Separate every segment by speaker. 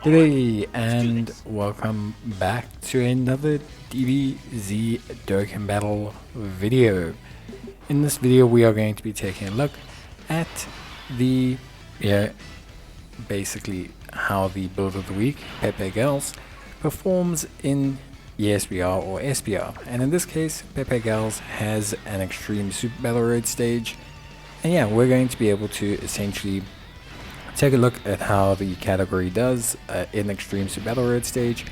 Speaker 1: G'day and welcome back to another Dbz Dokkan battle video. In this video we are going to be taking a look at the basically how the build of the week, Peppy Gals, performs in Esbr or Esbr. And in this case, Peppy Gals has an extreme super battle road stage. And yeah, we're going to be able to essentially take a look at how the category does in Extreme Super Battle Road stage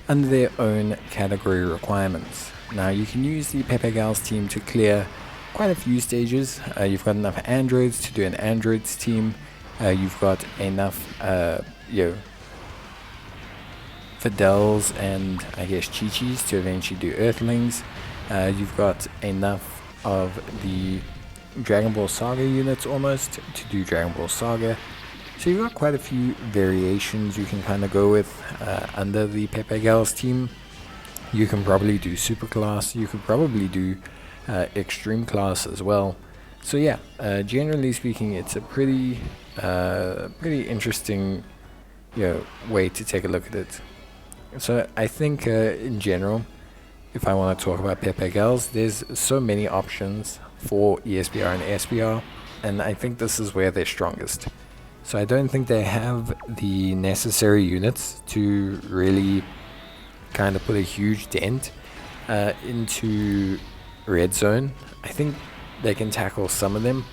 Speaker 1: under their own category requirements. Now you can use the Peppy Gals team to clear quite a few stages. You've got enough androids to do an androids team. You've got enough Fidels and I guess Chi-Chis to eventually do Earthlings. You've got enough of the Dragon Ball Saga units almost to do Dragon Ball Saga. So you've got quite a few variations you can kind of go with under the Peppy Gals team. You can probably do super class, you could probably do extreme class as well. So yeah, generally speaking, it's a pretty interesting way to take a look at it. So I think in general, if I want to talk about Peppy Gals, there's so many options for Esbr and Esbr, and I think this is where they're strongest. So I don't think they have the necessary units to really kind of put a huge dent into Red Zone. I think they can tackle some of them,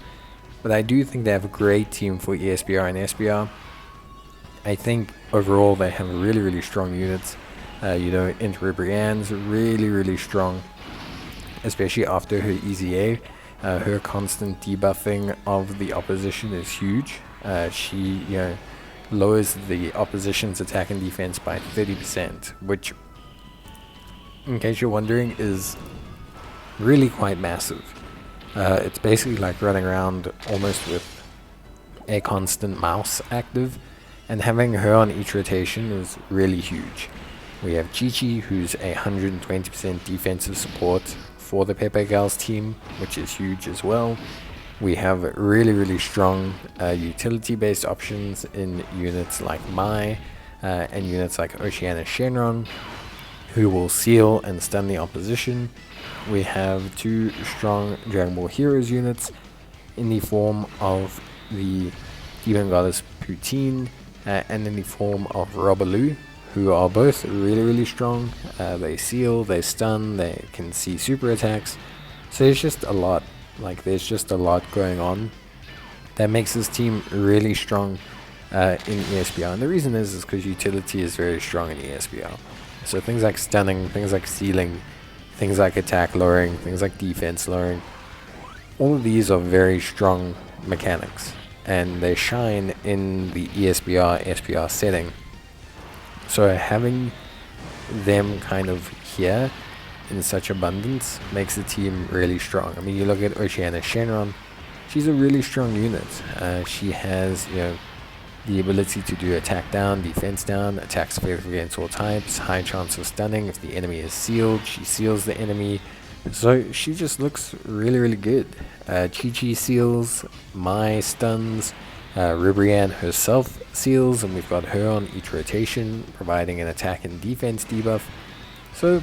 Speaker 1: but I do think they have a great team for Esbr and Esbr. I think overall they have really strong units. Brienne's really strong, especially after her EZA. Her constant debuffing of the opposition is huge. She lowers the opposition's attack and defense by 30%, which, in case you're wondering, is really quite massive. It's basically like running around almost with a constant mouse active, and having her on each rotation is really huge. We have Chi-Chi, who's a 120% defensive support for the Peppy Gals team, which is huge as well. We have really strong utility-based options in units like Mai and units like Oceana Shenron, who will seal and stun the opposition. We have two strong Dragon Ball Heroes units in the form of the Demon Goddess Poutine and in the form of Robaloo, who are both really strong. They seal, they stun, they can see super attacks. So there's just a lot. There's just a lot going on that makes this team really strong in Esbr. And the reason is because utility is very strong in Esbr. So things like stunning, things like sealing, things like attack lowering, things like defense lowering, all of these are very strong mechanics, and they shine in the Esbr setting. So having them kind of here in such abundance makes the team really strong. I mean, you look at Oceana Shenron, she's a really strong unit. She has the ability to do attack down, defense down, attacks favorable against all types, high chance of stunning. If the enemy is sealed, she seals the enemy. So she just looks really good. Chi-Chi seals, Mai stuns, Ribrianne herself seals, and we've got her on each rotation providing an attack and defense debuff. So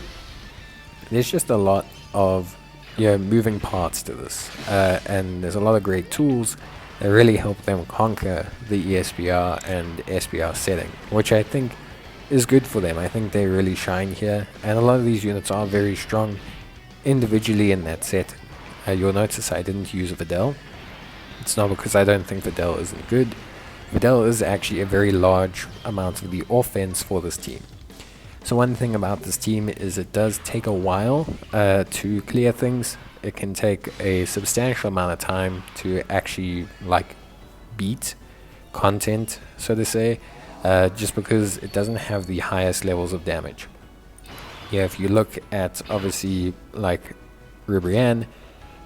Speaker 1: there's just a lot of moving parts to this, and there's a lot of great tools that really help them conquer the Esbr and Esbr setting, which I think is good for them. I think they really shine here, and a lot of these units are very strong individually in that set. You'll notice I didn't use Videl. It's not because I don't think Videl isn't good. Videl is actually a very large amount of the offense for this team. So one thing about this team is it does take a while to clear things. It can take a substantial amount of time to actually beat content, so to say, just because it doesn't have the highest levels of damage. If you look at obviously Ribrianne,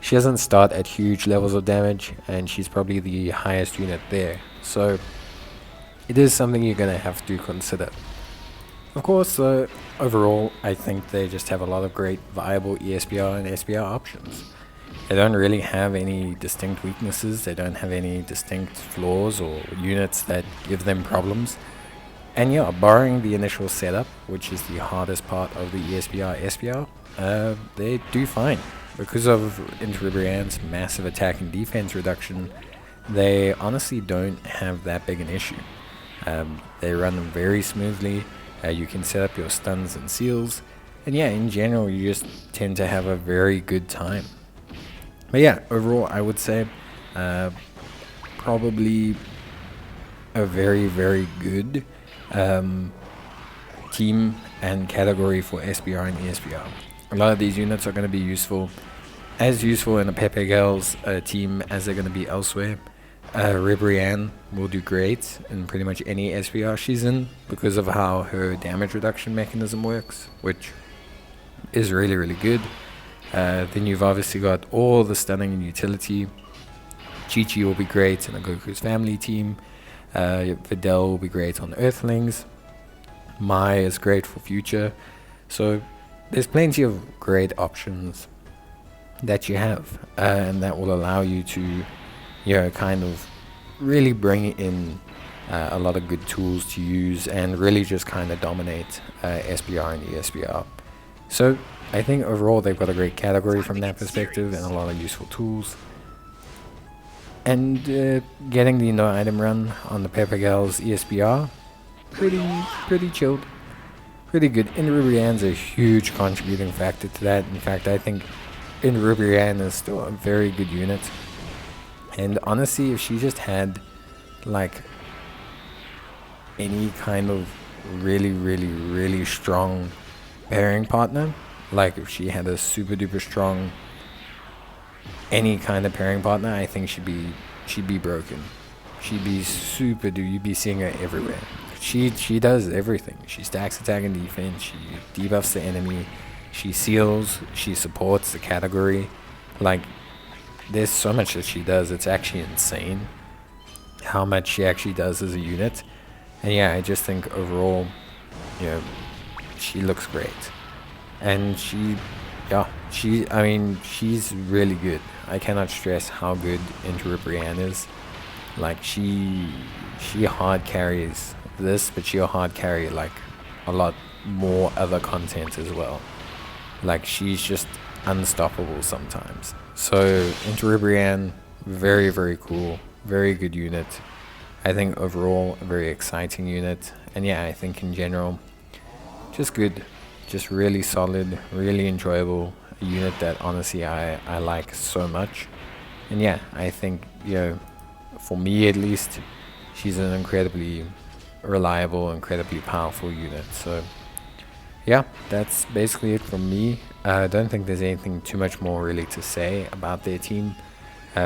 Speaker 1: she doesn't start at huge levels of damage, and she's probably the highest unit there. So it is something you're going to have to consider. Of course, overall, I think they just have a lot of great viable Esbr and Esbr options. They don't really have any distinct weaknesses, they don't have any distinct flaws or units that give them problems. And yeah, barring the initial setup, which is the hardest part of the ESBR SBR, they do fine. Because of Ribrianne's massive attack and defense reduction, they honestly don't have that big an issue. They run very smoothly. You can set up your stuns and seals. And yeah, in general, you just tend to have a very good time. But yeah, overall, I would say probably a very, very good team and category for SBR and ESBR. A lot of these units are going to be useful in a Peppy Gals team as they're going to be elsewhere. Ribrianne will do great in pretty much any SBR she's in because of how her damage reduction mechanism works, which is really, really good. Then you've obviously got all the stunning and utility. Chi-Chi will be great in a Goku's family team. Videl will be great on Earthlings. Mai is great for future. So there's plenty of great options that you have, and that will allow you to, kind of really bring in a lot of good tools to use and really just kind of dominate SBR and ESBR. So I think overall they've got a great category from that perspective and a lot of useful tools. And getting the no item run on the Peppy Gals ESBR, pretty chilled, pretty good. Ribrianne's a huge contributing factor to that. In fact, I think Ribrianne is still a very good unit. And honestly, if she just had like any kind of really strong pairing partner, like if she had a super duper strong any kind of pairing partner, I think she'd be broken. She'd be super duper. You'd be seeing her everywhere. She does everything. She stacks attack and defense. She debuffs the enemy. She seals. She supports the category. Like, there's so much that she does. It's actually insane how much she actually does as a unit. And yeah, I just think overall, she looks great. And she's really good. I cannot stress how good Ribrianne is. Like, she hard carries this, but she'll hard carry like a lot more other content as well. Like, she's just unstoppable sometimes. So Ribrianne, very, very cool, very good unit. I think overall a very exciting unit. And yeah, I think in general, just good, just really solid, really enjoyable. A unit that honestly I like so much. And yeah, I think, for me at least, she's an incredibly reliable, incredibly powerful unit. So yeah, that's basically it from me. I don't think there's anything too much more really to say about their team.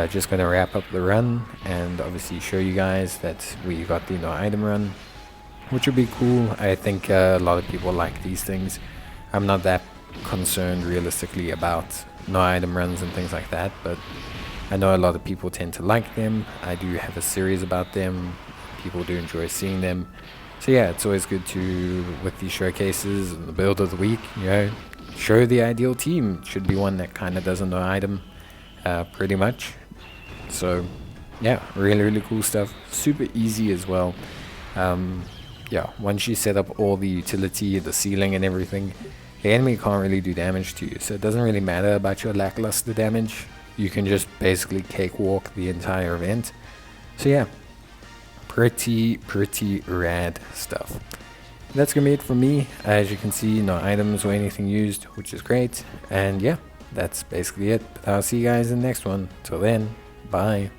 Speaker 1: Just going to wrap up the run and obviously show you guys that we got the no item run, which would be cool. I think a lot of people like these things. I'm not that concerned realistically about no item runs and things like that, but I know a lot of people tend to like them. I do have a series about them. People do enjoy seeing them. So yeah, it's always good to, with these showcases and the build of the week, show the ideal team. Should be one that kind of does a no item pretty much. So yeah, really cool stuff. Super easy as well. Once you set up all the utility, the ceiling and everything, the enemy can't really do damage to you. So it doesn't really matter about your lackluster damage. You can just basically cakewalk the entire event. So yeah, pretty rad stuff. That's gonna be it from me. As you can see, no items or anything used, which is great. And yeah, that's basically it. But I'll see you guys in the next one. Till then, bye.